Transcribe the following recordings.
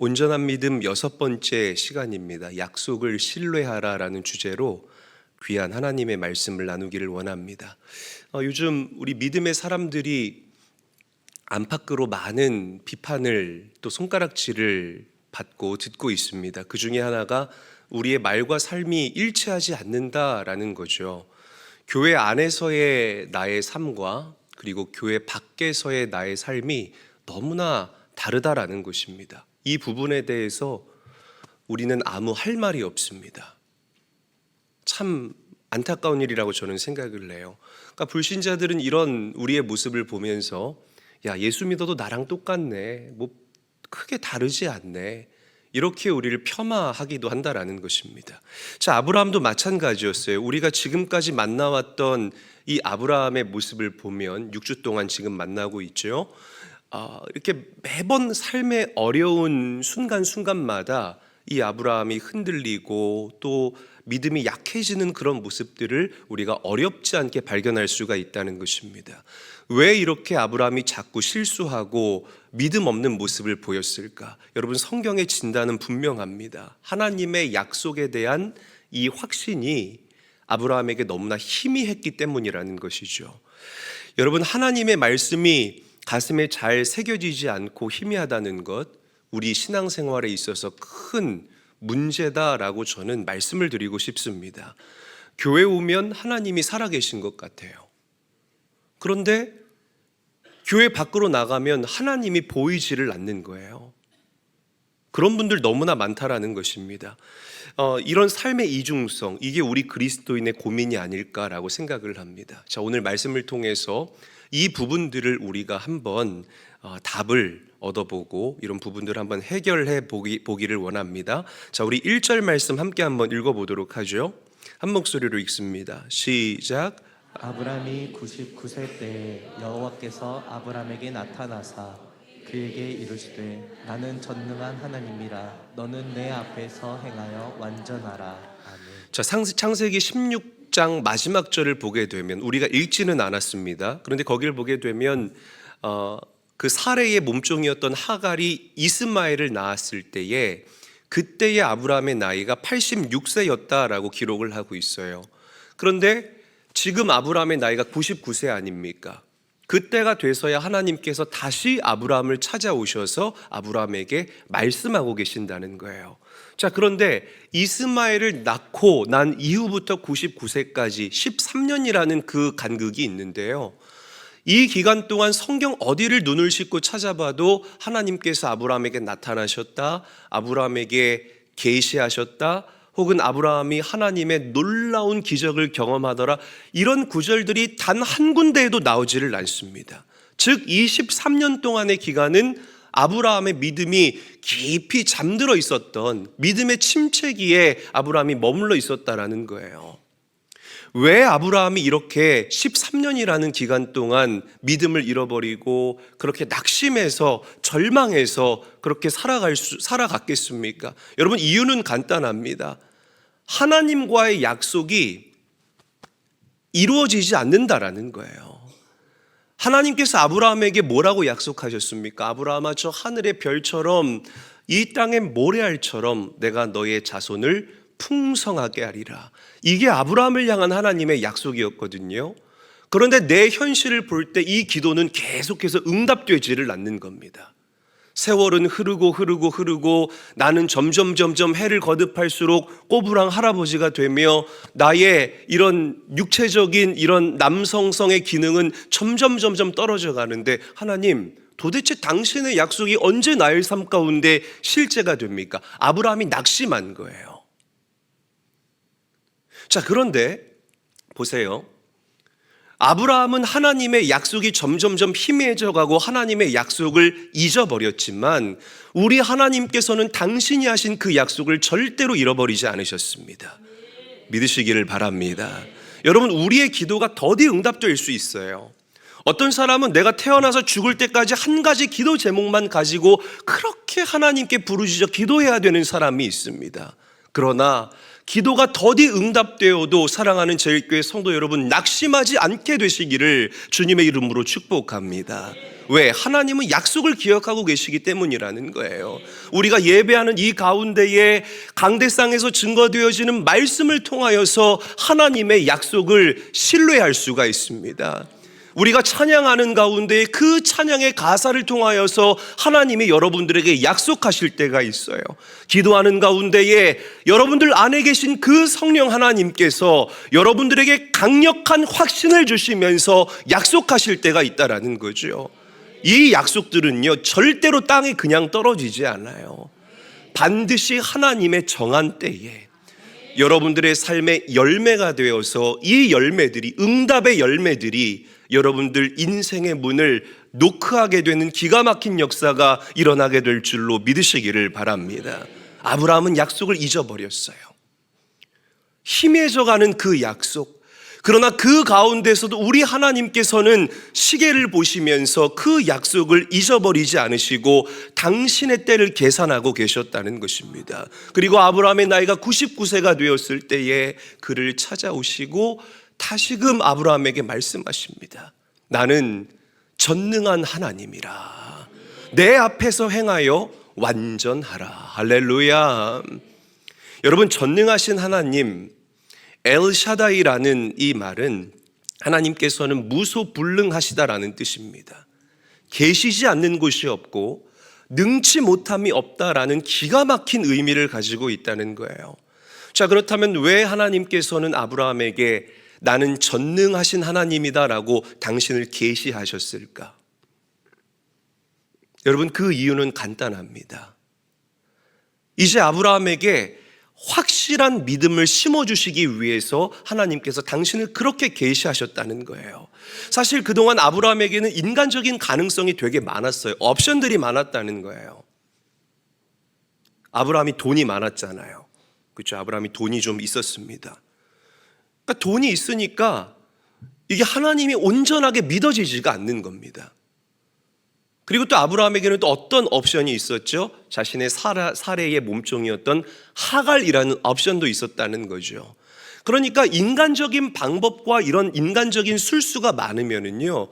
온전한 믿음 6번째 시간입니다. 약속을 신뢰하라라는 주제로 귀한 하나님의 말씀을 나누기를 원합니다. 요즘 우리 믿음의 사람들이 안팎으로 많은 비판을 또 손가락질을 받고 듣고 있습니다. 그 중에 하나가 우리의 말과 삶이 일치하지 않는다라는 거죠. 교회 안에서의 나의 삶과 그리고 교회 밖에서의 나의 삶이 너무나 다르다라는 것입니다. 이 부분에 대해서 우리는 아무 할 말이 없습니다. 참 안타까운 일이라고 저는 생각을 해요. 그러니까 불신자들은 이런 우리의 모습을 보면서 야, 예수 믿어도 나랑 똑같네, 뭐 크게 다르지 않네, 이렇게 우리를 폄하하기도 한다라는 것입니다. 자, 아브라함도 마찬가지였어요. 우리가 지금까지 만나왔던 이 아브라함의 모습을 보면 6주 동안 지금 만나고 있죠. 이렇게 매번 삶의 어려운 순간순간마다 이 아브라함이 흔들리고 또 믿음이 약해지는 그런 모습들을 우리가 어렵지 않게 발견할 수가 있다는 것입니다. 왜 이렇게 아브라함이 자꾸 실수하고 믿음 없는 모습을 보였을까? 여러분, 성경의 진단은 분명합니다. 하나님의 약속에 대한 이 확신이 아브라함에게 너무나 희미했기 때문이라는 것이죠. 여러분, 하나님의 말씀이 가슴에 잘 새겨지지 않고 희미하다는 것, 우리 신앙생활에 있어서 큰 문제다라고 저는 말씀을 드리고 싶습니다. 교회 오면 하나님이 살아계신 것 같아요. 그런데 교회 밖으로 나가면 하나님이 보이지를 않는 거예요. 그런 분들 너무나 많다라는 것입니다. 이런 삶의 이중성, 이게 우리 그리스도인의 고민이 아닐까라고 생각을 합니다. 자, 오늘 말씀을 통해서 이 부분들을 우리가 한번 답을 얻어보고 이런 부분들을 한번 해결해 보기를 원합니다. 자, 우리 1절 말씀 함께 한번 읽어보도록 하죠. 한 목소리로 읽습니다. 시작. 아브라함이 99세 때에 여호와께서 아브라함에게 나타나사 그에게 이르시되 나는 전능한 하나님이라 너는 내 앞에서 행하여 완전하라. 아멘. 자, 창세기 16장 마지막 절을 보게 되면, 우리가 읽지는 않았습니다. 그런데 거기를 보게 되면 그 사레의 몸종이었던 하갈이 이스마엘을 낳았을 때에 그때의 아브라함의 나이가 86세였다라고 기록을 하고 있어요. 그런데 지금 아브라함의 나이가 99세 아닙니까? 그때가 돼서야 하나님께서 다시 아브라함을 찾아오셔서 아브라함에게 말씀하고 계신다는 거예요. 자, 그런데 이스마엘을 낳고 난 이후부터 99세까지 13년이라는 그 간극이 있는데요. 이 기간 동안 성경 어디를 눈을 씻고 찾아봐도 하나님께서 아브라함에게 나타나셨다, 아브라함에게 계시하셨다, 혹은 아브라함이 하나님의 놀라운 기적을 경험하더라, 이런 구절들이 단 한 군데에도 나오지를 않습니다. 즉, 23년 동안의 기간은 아브라함의 믿음이 깊이 잠들어 있었던 믿음의 침체기에 아브라함이 머물러 있었다라는 거예요. 왜 아브라함이 이렇게 13년이라는 기간 동안 믿음을 잃어버리고 그렇게 낙심해서 절망해서 그렇게 살아갔겠습니까? 여러분, 이유는 간단합니다. 하나님과의 약속이 이루어지지 않는다라는 거예요. 하나님께서 아브라함에게 뭐라고 약속하셨습니까? 아브라함아, 저 하늘의 별처럼 이 땅의 모래알처럼 내가 너의 자손을 풍성하게 하리라. 이게 아브라함을 향한 하나님의 약속이었거든요. 그런데 내 현실을 볼 때 이 기도는 계속해서 응답되지를 않는 겁니다. 세월은 흐르고 나는 점점 해를 거듭할수록 꼬부랑 할아버지가 되며 나의 이런 육체적인 이런 남성성의 기능은 점점 떨어져 가는데, 하나님, 도대체 당신의 약속이 언제 나의 삶 가운데 실제가 됩니까? 아브라함이 낙심한 거예요. 자, 그런데 보세요. 아브라함은 하나님의 약속이 점점 희미해져 가고 하나님의 약속을 잊어버렸지만 우리 하나님께서는 당신이 하신 그 약속을 절대로 잃어버리지 않으셨습니다. 믿으시기를 바랍니다. 여러분, 우리의 기도가 더디 응답될 수 있어요. 어떤 사람은 내가 태어나서 죽을 때까지 한 가지 기도 제목만 가지고 그렇게 하나님께 부르짖어 기도해야 되는 사람이 있습니다. 그러나 기도가 더디 응답되어도 사랑하는 제일교회 성도 여러분, 낙심하지 않게 되시기를 주님의 이름으로 축복합니다. 왜? 하나님은 약속을 기억하고 계시기 때문이라는 거예요. 우리가 예배하는 이 가운데에 강대상에서 증거되어지는 말씀을 통하여서 하나님의 약속을 신뢰할 수가 있습니다. 우리가 찬양하는 가운데 그 찬양의 가사를 통하여서 하나님이 여러분들에게 약속하실 때가 있어요. 기도하는 가운데에 여러분들 안에 계신 그 성령 하나님께서 여러분들에게 강력한 확신을 주시면서 약속하실 때가 있다라는 거죠. 이 약속들은요, 절대로 땅에 그냥 떨어지지 않아요. 반드시 하나님의 정한 때에 여러분들의 삶의 열매가 되어서 이 열매들이, 응답의 열매들이 여러분들 인생의 문을 노크하게 되는 기가 막힌 역사가 일어나게 될 줄로 믿으시기를 바랍니다. 아브라함은 약속을 잊어버렸어요. 희미해져가는 그 약속. 그러나 그 가운데서도 우리 하나님께서는 시계를 보시면서 그 약속을 잊어버리지 않으시고 당신의 때를 계산하고 계셨다는 것입니다. 그리고 아브라함의 나이가 99세가 되었을 때에 그를 찾아오시고 다시금 아브라함에게 말씀하십니다. 나는 전능한 하나님이라. 내 앞에서 행하여 완전하라. 할렐루야. 여러분, 전능하신 하나님, 엘샤다이라는 이 말은 하나님께서는 무소불능하시다라는 뜻입니다. 계시지 않는 곳이 없고 능치 못함이 없다라는 기가 막힌 의미를 가지고 있다는 거예요. 자, 그렇다면 왜 하나님께서는 아브라함에게 나는 전능하신 하나님이다라고 당신을 계시하셨을까? 여러분, 그 이유는 간단합니다. 이제 아브라함에게 확실한 믿음을 심어주시기 위해서 하나님께서 당신을 그렇게 계시하셨다는 거예요. 사실 그동안 아브라함에게는 인간적인 가능성이 되게 많았어요. 옵션들이 많았다는 거예요. 아브라함이 돈이 많았잖아요. 그렇죠? 아브라함이 돈이 좀 있었습니다. 그러니까 돈이 있으니까 이게 하나님이 온전하게 믿어지지가 않는 겁니다. 그리고 또 아브라함에게는 또 어떤 옵션이 있었죠? 자신의 사례의 몸종이었던 하갈이라는 옵션도 있었다는 거죠. 그러니까 인간적인 방법과 이런 인간적인 술수가 많으면은요,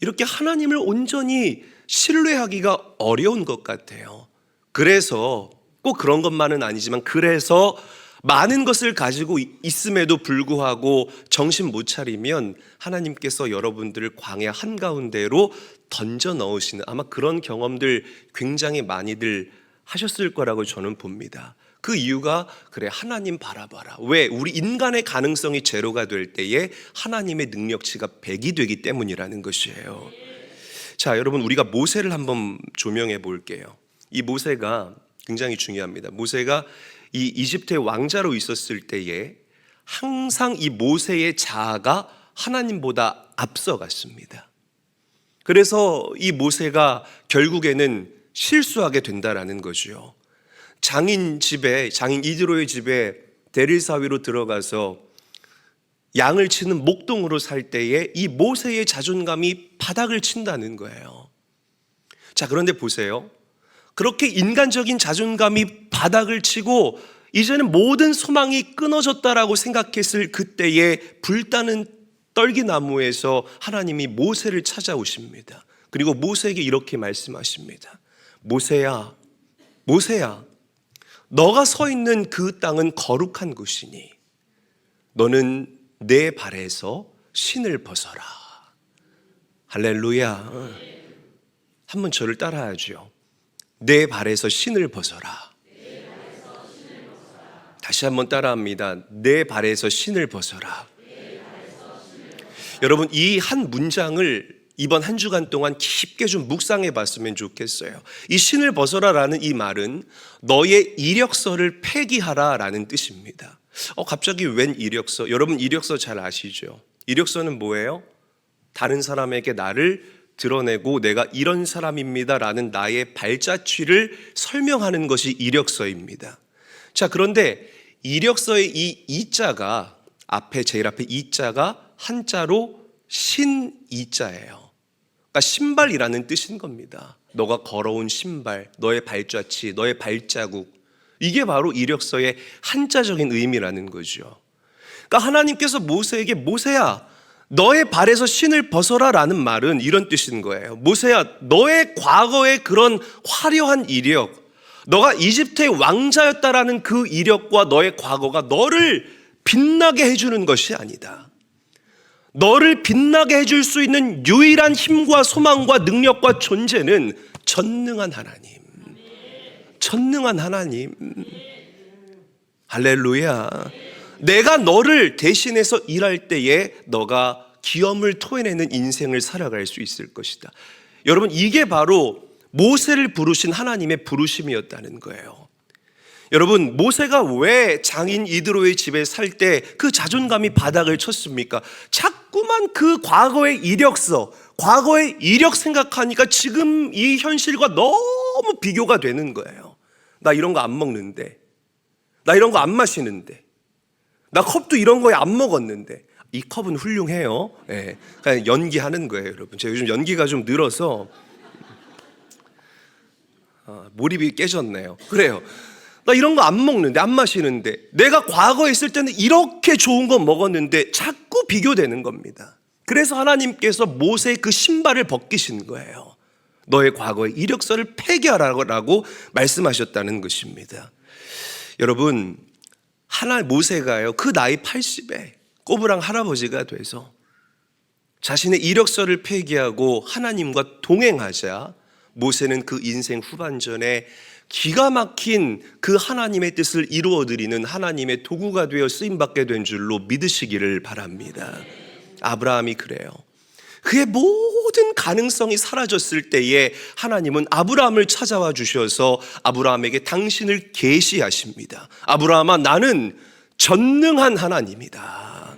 이렇게 하나님을 온전히 신뢰하기가 어려운 것 같아요. 그래서 꼭 그런 것만은 아니지만, 그래서 많은 것을 가지고 있음에도 불구하고 정신 못 차리면 하나님께서 여러분들을 광야 한가운데로 던져 넣으시는, 아마 그런 경험들 굉장히 많이들 하셨을 거라고 저는 봅니다. 그 이유가, 그래, 하나님 바라봐라. 왜? 우리 인간의 가능성이 제로가 될 때에 하나님의 능력치가 100이 되기 때문이라는 것이에요. 자, 여러분, 우리가 모세를 한번 조명해 볼게요. 이 모세가 굉장히 중요합니다. 모세가 이 이집트의 왕자로 있었을 때에 항상 이 모세의 자아가 하나님보다 앞서갔습니다. 그래서 이 모세가 결국에는 실수하게 된다라는 거죠. 장인 이드로의 집에 대릴사위로 들어가서 양을 치는 목동으로 살 때에 이 모세의 자존감이 바닥을 친다는 거예요. 자, 그런데 보세요. 그렇게 인간적인 자존감이 바닥을 치고 이제는 모든 소망이 끊어졌다라고 생각했을 그때에 불타는 떨기나무에서 하나님이 모세를 찾아오십니다. 그리고 모세에게 이렇게 말씀하십니다. 모세야, 모세야, 너가 서 있는 그 땅은 거룩한 곳이니 너는 내 발에서 신을 벗어라. 할렐루야. 한번 저를 따라하죠. 내 발에서 신을 벗어라. 다시 한번 따라합니다. 내 발에서 신을 벗어라. 여러분, 이 한 문장을 이번 한 주간 동안 깊게 좀 묵상해 봤으면 좋겠어요. 이 신을 벗어라라는 이 말은 너의 이력서를 폐기하라 라는 뜻입니다. 갑자기 웬 이력서? 여러분, 이력서 잘 아시죠? 이력서는 뭐예요? 다른 사람에게 나를 드러내고 내가 이런 사람입니다 라는 나의 발자취를 설명하는 것이 이력서입니다. 자, 그런데 이력서의 이 이자가 제일 앞에 이자가 한자로 신이자예요. 그러니까 신발이라는 뜻인 겁니다. 너가 걸어온 신발, 너의 발자취, 너의 발자국, 이게 바로 이력서의 한자적인 의미라는 거죠. 그러니까 하나님께서 모세에게 모세야 너의 발에서 신을 벗어라 라는 말은 이런 뜻인 거예요. 모세야 너의 과거의 그런 화려한 이력, 너가 이집트의 왕자였다라는 그 이력과 너의 과거가 너를 빛나게 해주는 것이 아니다. 너를 빛나게 해줄 수 있는 유일한 힘과 소망과 능력과 존재는 전능한 하나님. 전능한 하나님. 할렐루야. 내가 너를 대신해서 일할 때에 너가 기염을 토해내는 인생을 살아갈 수 있을 것이다. 여러분, 이게 바로 모세를 부르신 하나님의 부르심이었다는 거예요. 여러분, 모세가 왜 장인 이드로의 집에 살 때 그 자존감이 바닥을 쳤습니까? 자꾸만 그 과거의 이력서, 과거의 이력 생각하니까 지금 이 현실과 너무 비교가 되는 거예요. 나 이런 거 안 먹는데, 나 이런 거 안 마시는데, 나 컵도 이런 거에 안 먹었는데. 이 컵은 훌륭해요. 네, 그냥 연기하는 거예요, 여러분. 제가 요즘 연기가 좀 늘어서 몰입이 깨졌네요. 그래요. 나 이런 거 안 먹는데, 안 마시는데, 내가 과거에 있을 때는 이렇게 좋은 거 먹었는데 자꾸 비교되는 겁니다. 그래서 하나님께서 모세의 그 신발을 벗기신 거예요. 너의 과거의 이력서를 폐기하라고 말씀하셨다는 것입니다. 여러분, 모세가요, 그 나이 80에 꼬부랑 할아버지가 돼서 자신의 이력서를 폐기하고 하나님과 동행하자 모세는 그 인생 후반전에 기가 막힌 그 하나님의 뜻을 이루어드리는 하나님의 도구가 되어 쓰임받게 된 줄로 믿으시기를 바랍니다. 아브라함이 그래요. 그의 모든 가능성이 사라졌을 때에 하나님은 아브라함을 찾아와 주셔서 아브라함에게 당신을 계시하십니다. 아브라함아, 나는 전능한 하나님이다.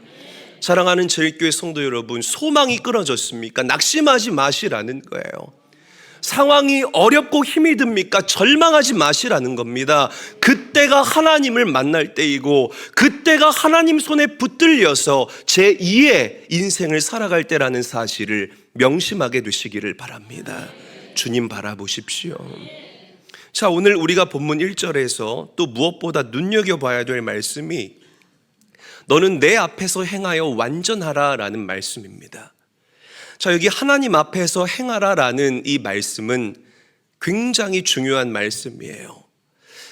사랑하는 제일교회 성도 여러분, 소망이 끊어졌습니까? 낙심하지 마시라는 거예요. 상황이 어렵고 힘이 듭니까? 절망하지 마시라는 겁니다. 그때가 하나님을 만날 때이고 그때가 하나님 손에 붙들려서 제2의 인생을 살아갈 때라는 사실을 명심하게 되시기를 바랍니다. 주님 바라보십시오. 자, 오늘 우리가 본문 1절에서 또 무엇보다 눈여겨봐야 될 말씀이 너는 내 앞에서 행하여 완전하라 라는 말씀입니다. 자, 여기 하나님 앞에서 행하라라는 이 말씀은 굉장히 중요한 말씀이에요.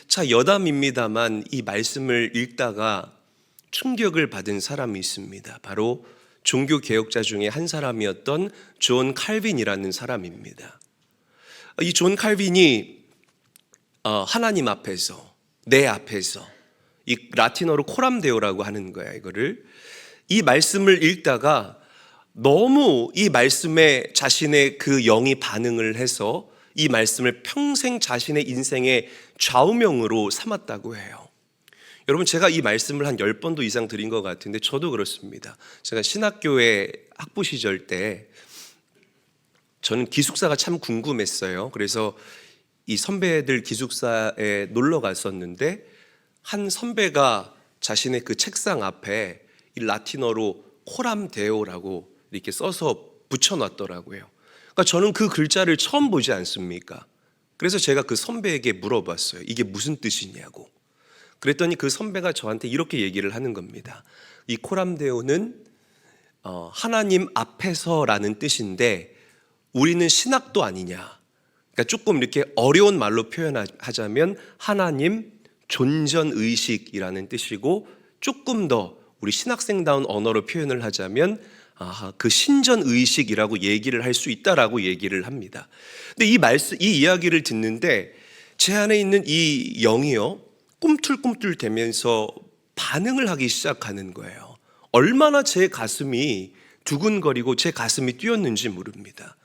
자, 여담입니다만 이 말씀을 읽다가 충격을 받은 사람이 있습니다. 바로 종교개혁자 중에 한 사람이었던 존 칼빈이라는 사람입니다. 이 존 칼빈이 하나님 앞에서, 내 앞에서, 이 라틴어로 코람데오라고 하는 거야, 이거를. 이 말씀을 읽다가 너무 이 말씀에 자신의 그 영이 반응을 해서 이 말씀을 평생 자신의 인생의 좌우명으로 삼았다고 해요. 여러분, 제가 이 말씀을 한 10번도 이상 드린 것 같은데 저도 그렇습니다. 제가 신학교에 학부 시절 때 저는 기숙사가 참 궁금했어요. 그래서 이 선배들 기숙사에 놀러 갔었는데 한 선배가 자신의 그 책상 앞에 이 라틴어로 코람데오라고 이렇게 써서 붙여놨더라고요. 그러니까 저는 그 글자를 처음 보지 않습니까? 그래서 제가 그 선배에게 물어봤어요. 이게 무슨 뜻이냐고. 그랬더니 그 선배가 저한테 이렇게 얘기를 하는 겁니다. 이 코람데오는 하나님 앞에서라는 뜻인데 우리는 신학도 아니냐. 그러니까 조금 이렇게 어려운 말로 표현하자면 하나님 존전의식이라는 뜻이고, 조금 더 우리 신학생다운 언어로 표현을 하자면 그 신전의식이라고 얘기를 할 수 있다라고 얘기를 합니다. 근데 이 이야기를 듣는데 제 안에 있는 이 영이요, 꿈틀꿈틀 대면서 반응을 하기 시작하는 거예요. 얼마나 제 가슴이 두근거리고 제 가슴이 뛰었는지 모릅니다.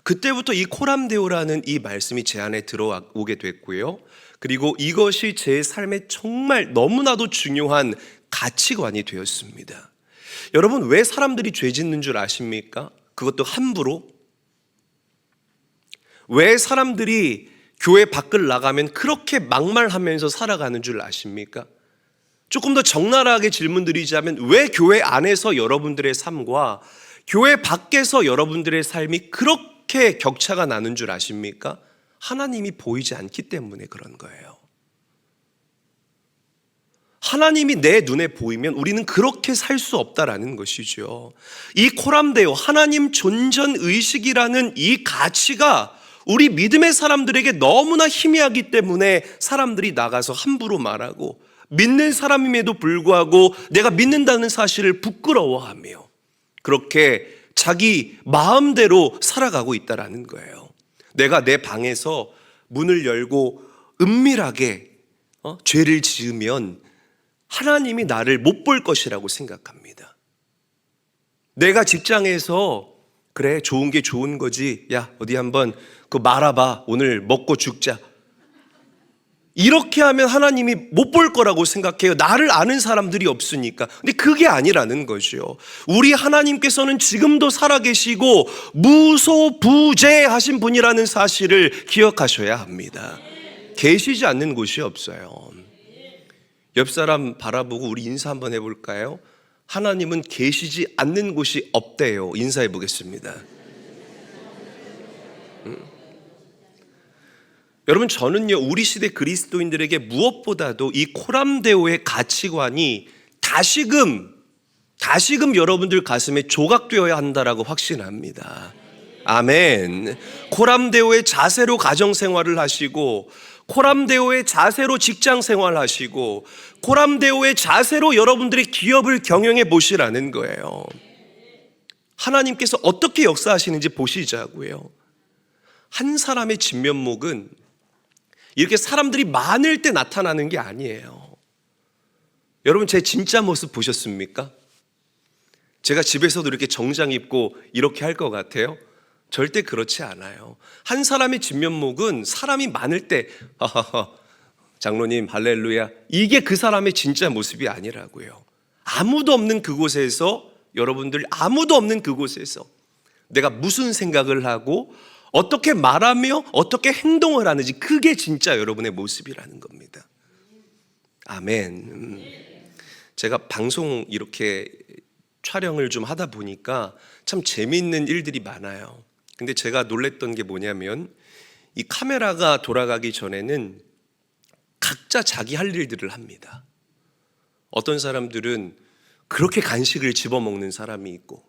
그때부터 이 코람데오라는 이 말씀이 제 안에 들어오게 됐고요. 그리고 이것이 제 삶에 정말 너무나도 중요한 가치관이 되었습니다. 여러분, 왜 사람들이 죄 짓는 줄 아십니까? 그것도 함부로. 왜 사람들이 교회 밖을 나가면 그렇게 막말하면서 살아가는 줄 아십니까? 조금 더 적나라하게 질문드리자면 왜 교회 안에서 여러분들의 삶과 교회 밖에서 여러분들의 삶이 그렇게 격차가 나는 줄 아십니까? 하나님이 보이지 않기 때문에 그런 거예요. 하나님이 내 눈에 보이면 우리는 그렇게 살 수 없다라는 것이죠. 이 코람데오, 하나님 존전 의식이라는 이 가치가 우리 믿음의 사람들에게 너무나 희미하기 때문에 사람들이 나가서 함부로 말하고, 믿는 사람임에도 불구하고 내가 믿는다는 사실을 부끄러워하며 그렇게 자기 마음대로 살아가고 있다라는 거예요. 내가 내 방에서 문을 열고 은밀하게 죄를 지으면 하나님이 나를 못 볼 것이라고 생각합니다. 내가 직장에서 그래, 좋은 게 좋은 거지, 야 어디 한번 그거 말아봐, 오늘 먹고 죽자, 이렇게 하면 하나님이 못 볼 거라고 생각해요. 나를 아는 사람들이 없으니까. 근데 그게 아니라는 거죠. 우리 하나님께서는 지금도 살아계시고 무소부재하신 분이라는 사실을 기억하셔야 합니다. 계시지 않는 곳이 없어요. 옆 사람 바라보고 우리 인사 한번 해볼까요? 하나님은 계시지 않는 곳이 없대요. 인사해 보겠습니다. 여러분, 저는요, 우리 시대 그리스도인들에게 무엇보다도 이 코람데오의 가치관이 다시금 여러분들 가슴에 조각되어야 한다라고 확신합니다. 아멘. 코람데오의 자세로 가정생활을 하시고, 코람데오의 자세로 직장생활 하시고, 코람데오의 자세로 여러분들의 기업을 경영해 보시라는 거예요. 하나님께서 어떻게 역사하시는지 보시자고요. 한 사람의 진면목은 이렇게 사람들이 많을 때 나타나는 게 아니에요. 여러분, 제 진짜 모습 보셨습니까? 제가 집에서도 이렇게 정장 입고 이렇게 할 것 같아요? 절대 그렇지 않아요. 한 사람의 진면목은 사람이 많을 때 장로님 할렐루야, 이게 그 사람의 진짜 모습이 아니라고요. 아무도 없는 그곳에서, 여러분들 아무도 없는 그곳에서 내가 무슨 생각을 하고 어떻게 말하며 어떻게 행동을 하는지, 그게 진짜 여러분의 모습이라는 겁니다. 아멘. 제가 방송 이렇게 촬영을 좀 하다 보니까 참 재미있는 일들이 많아요. 근데 제가 놀랬던 게 뭐냐면, 이 카메라가 돌아가기 전에는 각자 자기 할 일들을 합니다. 어떤 사람들은 그렇게 간식을 집어먹는 사람이 있고,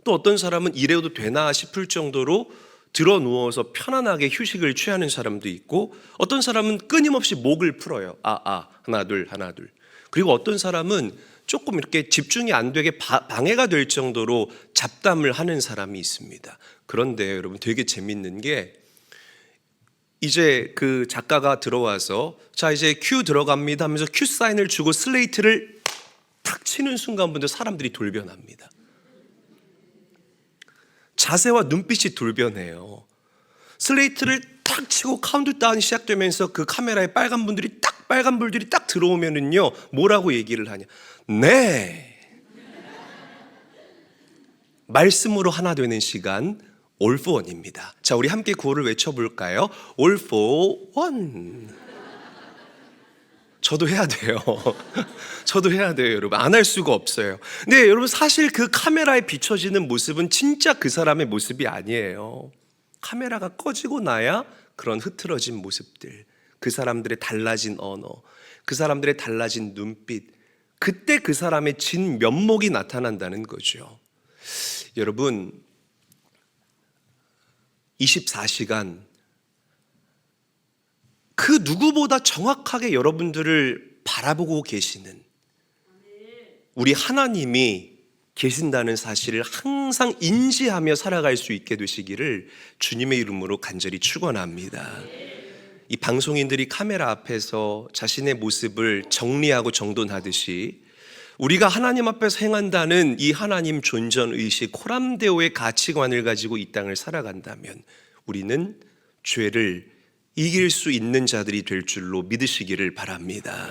또 어떤 사람은 이래도 되나 싶을 정도로 들어 누워서 편안하게 휴식을 취하는 사람도 있고, 어떤 사람은 끊임없이 목을 풀어요. 하나 둘 하나 둘. 그리고 어떤 사람은 조금 이렇게 집중이 안 되게 방해가 될 정도로 잡담을 하는 사람이 있습니다. 그런데 여러분, 되게 재밌는 게, 이제 그 작가가 들어와서 자 이제 큐 들어갑니다 하면서 큐 사인을 주고 슬레이트를 탁 치는 순간부터 사람들이 돌변합니다. 자세와 눈빛이 돌변해요. 슬레이트를 탁 치고 카운트다운이 시작되면서 그 카메라에 빨간 불들이 딱 들어오면은요, 뭐라고 얘기를 하냐? 네. 말씀으로 하나 되는 시간, All for One입니다. 자, 우리 함께 구호를 외쳐볼까요? All for One. 저도 해야 돼요. 저도 해야 돼요, 여러분. 안 할 수가 없어요. 근데 여러분, 사실 그 카메라에 비춰지는 모습은 진짜 그 사람의 모습이 아니에요. 카메라가 꺼지고 나야 그런 흐트러진 모습들, 그 사람들의 달라진 언어, 그 사람들의 달라진 눈빛, 그때 그 사람의 진 면목이 나타난다는 거죠. 여러분, 24시간 그 누구보다 정확하게 여러분들을 바라보고 계시는 우리 하나님이 계신다는 사실을 항상 인지하며 살아갈 수 있게 되시기를 주님의 이름으로 간절히 축원합니다. 이 방송인들이 카메라 앞에서 자신의 모습을 정리하고 정돈하듯이, 우리가 하나님 앞에서 행한다는 이 하나님 존전 의식, 코람데오의 가치관을 가지고 이 땅을 살아간다면 우리는 죄를 이길 수 있는 자들이 될 줄로 믿으시기를 바랍니다.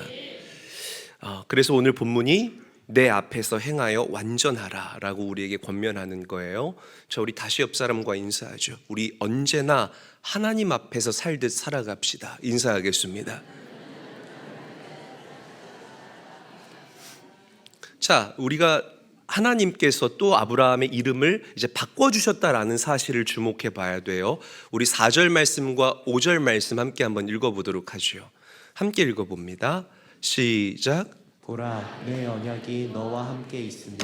그래서 오늘 본문이 내 앞에서 행하여 완전하라 라고 우리에게 권면하는 거예요. 자, 우리 다시 옆 사람과 인사하죠. 우리 언제나 하나님 앞에서 살듯 살아갑시다. 인사하겠습니다. 자, 우리가 하나님께서 또 아브라함의 이름을 이제 바꿔주셨다라는 사실을 주목해 봐야 돼요. 우리 4절 말씀과 5절 말씀 함께 한번 읽어보도록 하죠. 함께 읽어봅니다. 시작. 보라, 내 언약이 너와 함께 있으니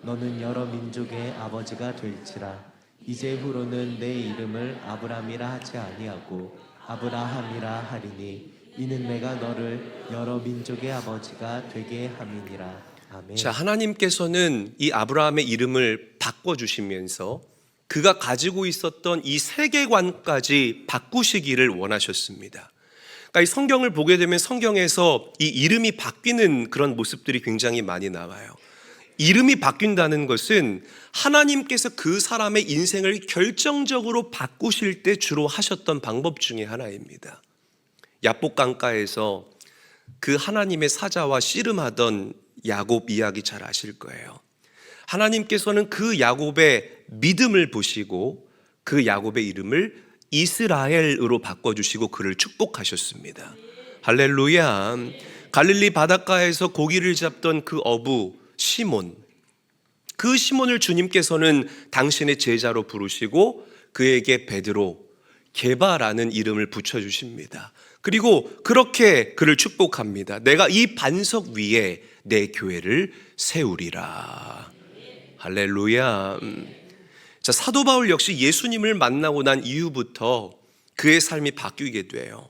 너는 여러 민족의 아버지가 될지라. 이제 후로는 내 이름을 아브람이라 하지 아니하고 아브라함이라 하리니 이는 내가 너를 여러 민족의 아버지가 되게 함이니라. 아멘. 자, 하나님께서는 이 아브라함의 이름을 바꿔주시면서 그가 가지고 있었던 이 세계관까지 바꾸시기를 원하셨습니다. 그러니까 이 성경을 보게 되면 성경에서 이 이름이 바뀌는 그런 모습들이 굉장히 많이 나와요. 이름이 바뀐다는 것은 하나님께서 그 사람의 인생을 결정적으로 바꾸실 때 주로 하셨던 방법 중에 하나입니다. 야복 강가에서 그 하나님의 사자와 씨름하던 야곱 이야기 잘 아실 거예요. 하나님께서는 그 야곱의 믿음을 보시고 그 야곱의 이름을 이스라엘으로 바꿔주시고 그를 축복하셨습니다. 할렐루야. 갈릴리 바닷가에서 고기를 잡던 그 어부 시몬, 그 시몬을 주님께서는 당신의 제자로 부르시고 그에게 베드로, 게바라는 이름을 붙여주십니다. 그리고 그렇게 그를 축복합니다. 내가 이 반석 위에 내 교회를 세우리라. 할렐루야. 자, 사도 바울 역시 예수님을 만나고 난 이후부터 그의 삶이 바뀌게 돼요.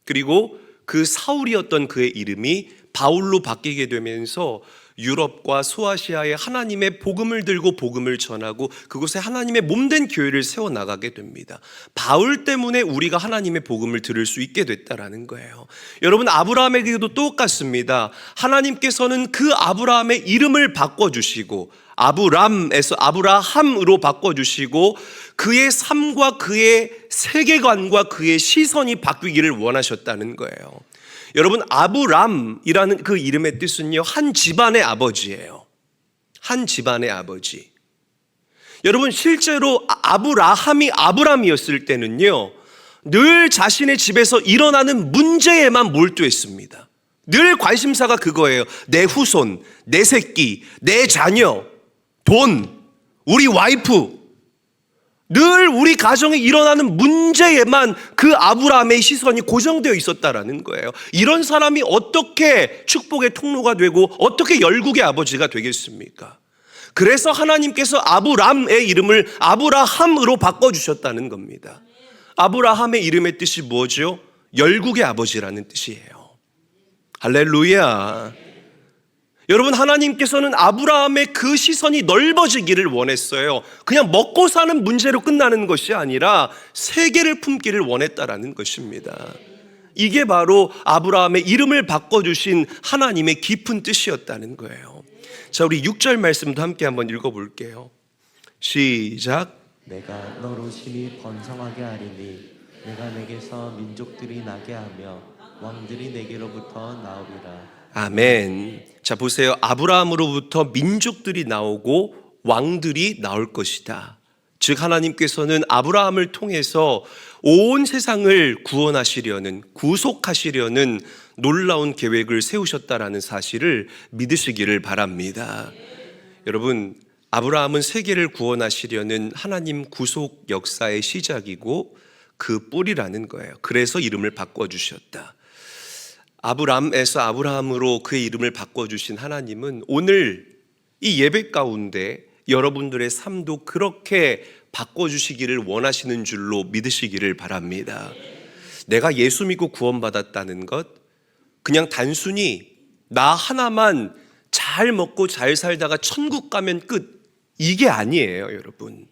그리고 그 사울이었던 그의 이름이 바울로 바뀌게 되면서 유럽과 소아시아에 하나님의 복음을 들고 복음을 전하고 그곳에 하나님의 몸된 교회를 세워나가게 됩니다. 바울 때문에 우리가 하나님의 복음을 들을 수 있게 됐다라는 거예요. 여러분, 아브라함에게도 똑같습니다. 하나님께서는 그 아브라함의 이름을 바꿔주시고 아브람에서 아브라함으로 바꿔주시고 그의 삶과 그의 세계관과 그의 시선이 바뀌기를 원하셨다는 거예요. 여러분, 아브람이라는 그 이름의 뜻은요, 한 집안의 아버지예요. 한 집안의 아버지. 여러분, 실제로 아브라함이 아브람이었을 때는요, 늘 자신의 집에서 일어나는 문제에만 몰두했습니다. 늘 관심사가 그거예요. 내 후손, 내 새끼, 내 자녀, 돈, 우리 와이프. 늘 우리 가정에 일어나는 문제에만 그 아브라함의 시선이 고정되어 있었다라는 거예요. 이런 사람이 어떻게 축복의 통로가 되고 어떻게 열국의 아버지가 되겠습니까? 그래서 하나님께서 아브람의 이름을 아브라함으로 바꿔주셨다는 겁니다. 아브라함의 이름의 뜻이 뭐죠? 열국의 아버지라는 뜻이에요. 할렐루야. 여러분, 하나님께서는 아브라함의 그 시선이 넓어지기를 원했어요. 그냥 먹고 사는 문제로 끝나는 것이 아니라 세계를 품기를 원했다라는 것입니다. 이게 바로 아브라함의 이름을 바꿔주신 하나님의 깊은 뜻이었다는 거예요. 자, 우리 6절 말씀도 함께 한번 읽어볼게요. 시작. 내가 너로 심히 번성하게 하리니 내가 내게서 민족들이 나게 하며 왕들이 내게로부터 나오리라. 아멘. 자, 보세요. 아브라함으로부터 민족들이 나오고 왕들이 나올 것이다. 즉, 하나님께서는 아브라함을 통해서 온 세상을 구원하시려는, 구속하시려는 놀라운 계획을 세우셨다라는 사실을 믿으시기를 바랍니다. 여러분, 아브라함은 세계를 구원하시려는 하나님 구속 역사의 시작이고 그 뿌리라는 거예요. 그래서 이름을 바꿔주셨다. 아브람에서 아브라함으로 그의 이름을 바꿔주신 하나님은 오늘 이 예배 가운데 여러분들의 삶도 그렇게 바꿔주시기를 원하시는 줄로 믿으시기를 바랍니다. 내가 예수 믿고 구원받았다는 것, 그냥 단순히 나 하나만 잘 먹고 잘 살다가 천국 가면 끝, 이게 아니에요. 여러분,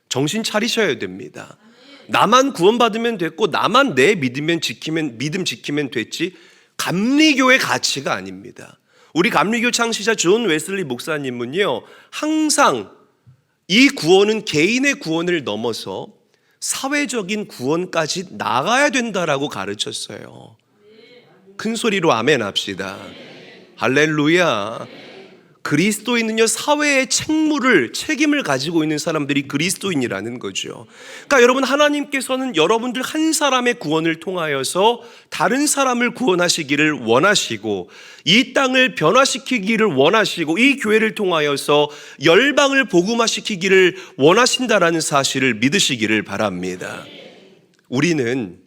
정신 차리셔야 됩니다. 나만 구원받으면 됐고 나만 내 믿음 지키면 됐지, 감리교의 가치가 아닙니다. 우리 감리교 창시자 존 웨슬리 목사님은요, 항상 이 구원은 개인의 구원을 넘어서 사회적인 구원까지 나가야 된다라고 가르쳤어요. 큰 소리로 아멘 합시다. 할렐루야. 그리스도인은요, 사회의 책임을 가지고 있는 사람들이 그리스도인이라는 거죠. 그러니까 여러분, 하나님께서는 여러분들 한 사람의 구원을 통하여서 다른 사람을 구원하시기를 원하시고 이 땅을 변화시키기를 원하시고 이 교회를 통하여서 열방을 복음화시키기를 원하신다라는 사실을 믿으시기를 바랍니다. 우리는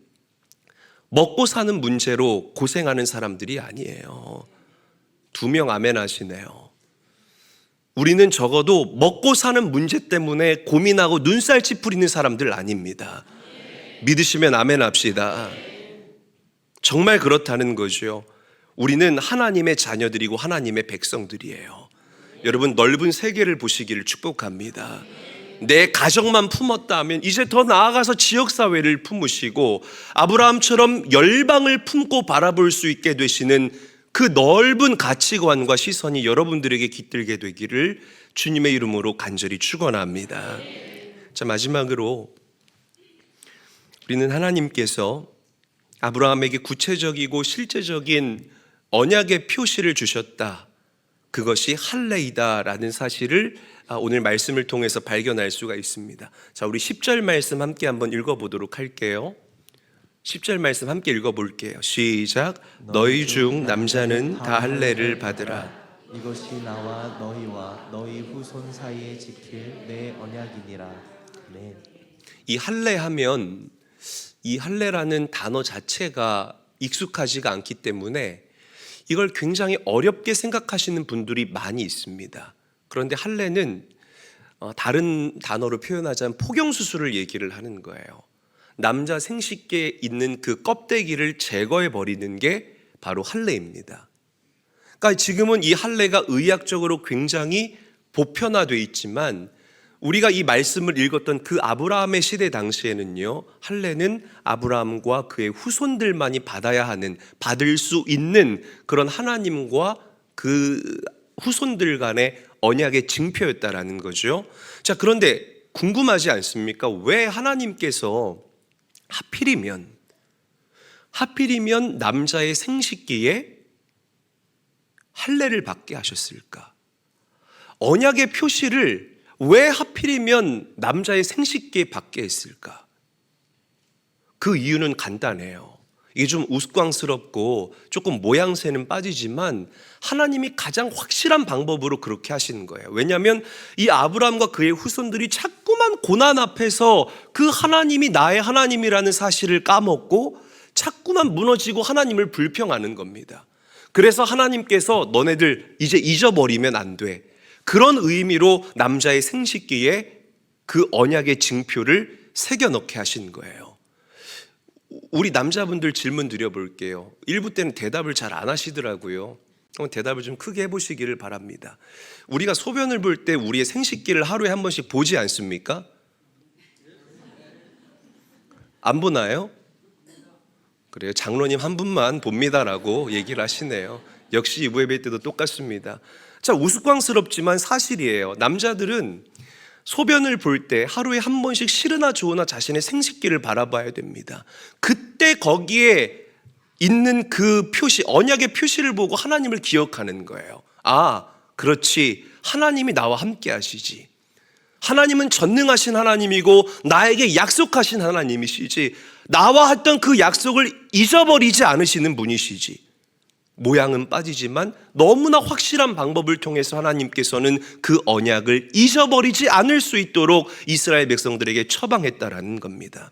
먹고 사는 문제로 고생하는 사람들이 아니에요. 2명 아멘 하시네요. 우리는 적어도 먹고 사는 문제 때문에 고민하고 눈살 찌푸리는 사람들 아닙니다. 믿으시면 아멘 합시다. 정말 그렇다는 거죠. 우리는 하나님의 자녀들이고 하나님의 백성들이에요. 여러분, 넓은 세계를 보시기를 축복합니다. 내 가정만 품었다 하면 이제 더 나아가서 지역사회를 품으시고 아브라함처럼 열방을 품고 바라볼 수 있게 되시는 그 넓은 가치관과 시선이 여러분들에게 깃들게 되기를 주님의 이름으로 간절히 축원합니다. 자, 마지막으로 우리는 하나님께서 아브라함에게 구체적이고 실제적인 언약의 표시를 주셨다. 그것이 할례이다라는 사실을 오늘 말씀을 통해서 발견할 수가 있습니다. 자, 우리 10절 말씀 함께 한번 읽어보도록 할게요. 10절 말씀 함께 읽어볼게요. 시작. 너희 중 남자는 다 할례를 받으라. 이것이 나와 너희와 너희 후손 사이에 지킬 내 언약이니라. 아멘. 이 할례하면 이 할례라는 단어 자체가 익숙하지가 않기 때문에 이걸 굉장히 어렵게 생각하시는 분들이 많이 있습니다. 그런데 할례는 다른 단어로 표현하자면 포경수술을 얘기를 하는 거예요. 남자 생식기에 있는 그 껍데기를 제거해 버리는 게 바로 할례입니다. 그러니까 지금은 이 할례가 의학적으로 굉장히 보편화되어 있지만 우리가 이 말씀을 읽었던 그 아브라함의 시대 당시에는요, 할례는 아브라함과 그의 후손들만이 받을 수 있는 그런 하나님과 그 후손들 간의 언약의 징표였다라는 거죠. 자, 그런데 궁금하지 않습니까? 왜 하나님께서 하필이면 남자의 생식기에 할례를 받게 하셨을까? 언약의 표시를 왜 하필이면 남자의 생식기에 받게 했을까? 그 이유는 간단해요. 이게 좀 우스꽝스럽고 조금 모양새는 빠지지만 하나님이 가장 확실한 방법으로 그렇게 하시는 거예요. 왜냐하면 이 아브라함과 그의 후손들이 자꾸만 고난 앞에서 그 하나님이 나의 하나님이라는 사실을 까먹고 자꾸만 무너지고 하나님을 불평하는 겁니다. 그래서 하나님께서 너네들 이제 잊어버리면 안 돼. 그런 의미로 남자의 생식기에 그 언약의 징표를 새겨넣게 하신 거예요. 우리 남자분들 질문 드려볼게요. 1부 때는 대답을 잘 안 하시더라고요. 한번 대답을 좀 크게 해보시기를 바랍니다. 우리가 소변을 볼 때 우리의 생식기를 하루에 한 번씩 보지 않습니까? 안 보나요? 그래요. 장로님 한 분만 봅니다라고 얘기를 하시네요. 역시 이부 예배 때도 똑같습니다. 자, 우스꽝스럽지만 사실이에요. 남자들은 소변을 볼 때 하루에 한 번씩 싫으나 좋으나 자신의 생식기를 바라봐야 됩니다. 그때 거기에 있는 그 표시, 언약의 표시를 보고 하나님을 기억하는 거예요. 아, 그렇지. 하나님이 나와 함께 하시지. 하나님은 전능하신 하나님이고 나에게 약속하신 하나님이시지. 나와 했던 그 약속을 잊어버리지 않으시는 분이시지. 모양은 빠지지만 너무나 확실한 방법을 통해서 하나님께서는 그 언약을 잊어버리지 않을 수 있도록 이스라엘 백성들에게 처방했다라는 겁니다.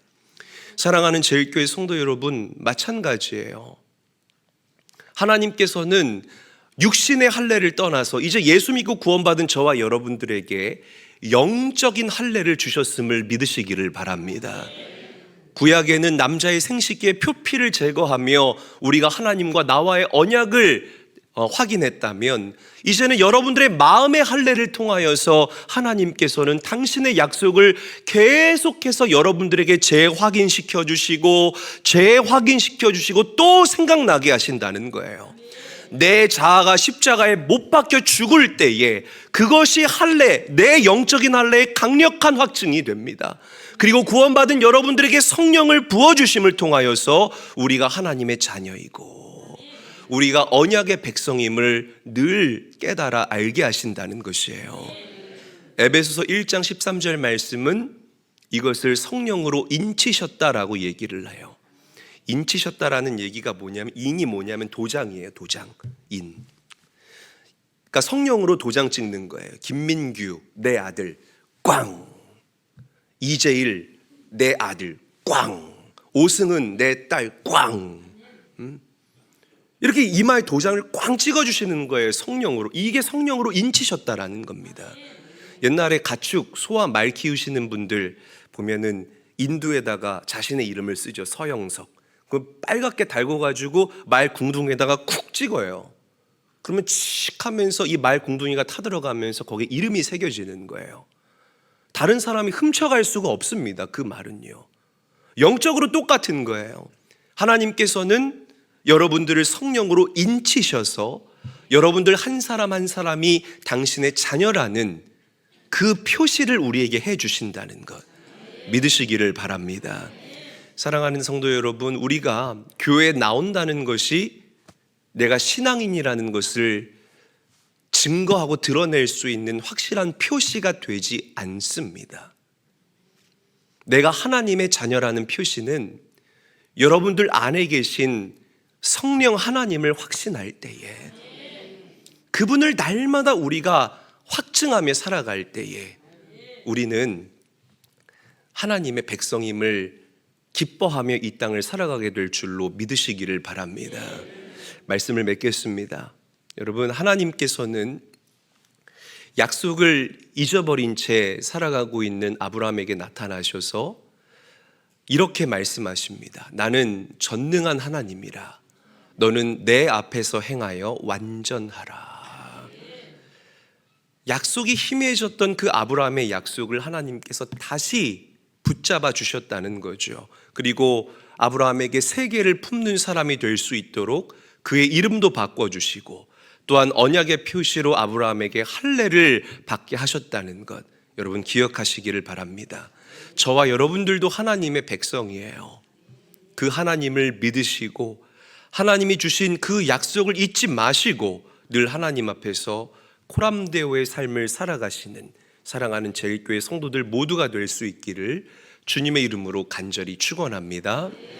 사랑하는 제일교회 성도 여러분, 마찬가지예요. 하나님께서는 육신의 할례를 떠나서 이제 예수 믿고 구원받은 저와 여러분들에게 영적인 할례를 주셨음을 믿으시기를 바랍니다. 구약에는 남자의 생식기의 표피를 제거하며 우리가 하나님과 나와의 언약을 확인했다면 이제는 여러분들의 마음의 할례를 통하여서 하나님께서는 당신의 약속을 계속해서 여러분들에게 재확인시켜 주시고 또 생각나게 하신다는 거예요. 내 자아가 십자가에 못 박혀 죽을 때에 그것이 할례, 내 영적인 할례의 강력한 확증이 됩니다. 그리고 구원받은 여러분들에게 성령을 부어주심을 통하여서 우리가 하나님의 자녀이고 우리가 언약의 백성임을 늘 깨달아 알게 하신다는 것이에요. 에베소서 1장 13절 말씀은 이것을 성령으로 인치셨다라고 얘기를 해요. 인치셨다라는 얘기가 뭐냐면, 인이 뭐냐면 도장이에요. 도장, 인. 그러니까 성령으로 도장 찍는 거예요. 김민규 내 아들 꽝, 이재일 내 아들 꽝, 오승은 내 딸 꽝. 이렇게 이마에 도장을 꽝 찍어주시는 거예요. 성령으로. 이게 성령으로 인치셨다라는 겁니다. 옛날에 가축, 소와 말 키우시는 분들 보면은 인두에다가 자신의 이름을 쓰죠. 서영석. 그 빨갛게 달궈가지고 말 궁둥에다가 쿡 찍어요. 그러면 칙 하면서 이 말 궁둥이가 타들어가면서 거기에 이름이 새겨지는 거예요. 다른 사람이 훔쳐갈 수가 없습니다. 그 말은요. 영적으로 똑같은 거예요. 하나님께서는 여러분들을 성령으로 인치셔서 여러분들 한 사람 한 사람이 당신의 자녀라는 그 표시를 우리에게 해 주신다는 것 믿으시기를 바랍니다. 사랑하는 성도 여러분, 우리가 교회에 나온다는 것이 내가 신앙인이라는 것을 증거하고 드러낼 수 있는 확실한 표시가 되지 않습니다. 내가 하나님의 자녀라는 표시는 여러분들 안에 계신 성령 하나님을 확신할 때에, 그분을 날마다 우리가 확증하며 살아갈 때에 우리는 하나님의 백성임을 기뻐하며 이 땅을 살아가게 될 줄로 믿으시기를 바랍니다. 말씀을 맺겠습니다. 여러분, 하나님께서는 약속을 잊어버린 채 살아가고 있는 아브라함에게 나타나셔서 이렇게 말씀하십니다. 나는 전능한 하나님이라. 너는 내 앞에서 행하여 완전하라. 약속이 희미해졌던 그 아브라함의 약속을 하나님께서 다시 붙잡아 주셨다는 거죠. 그리고 아브라함에게 세계를 품는 사람이 될 수 있도록 그의 이름도 바꿔주시고 또한 언약의 표시로 아브라함에게 할례를 받게 하셨다는 것, 여러분 기억하시기를 바랍니다. 저와 여러분들도 하나님의 백성이에요. 그 하나님을 믿으시고 하나님이 주신 그 약속을 잊지 마시고 늘 하나님 앞에서 코람데오의 삶을 살아가시는 사랑하는 제일교회 성도들 모두가 될 수 있기를 주님의 이름으로 간절히 축원합니다.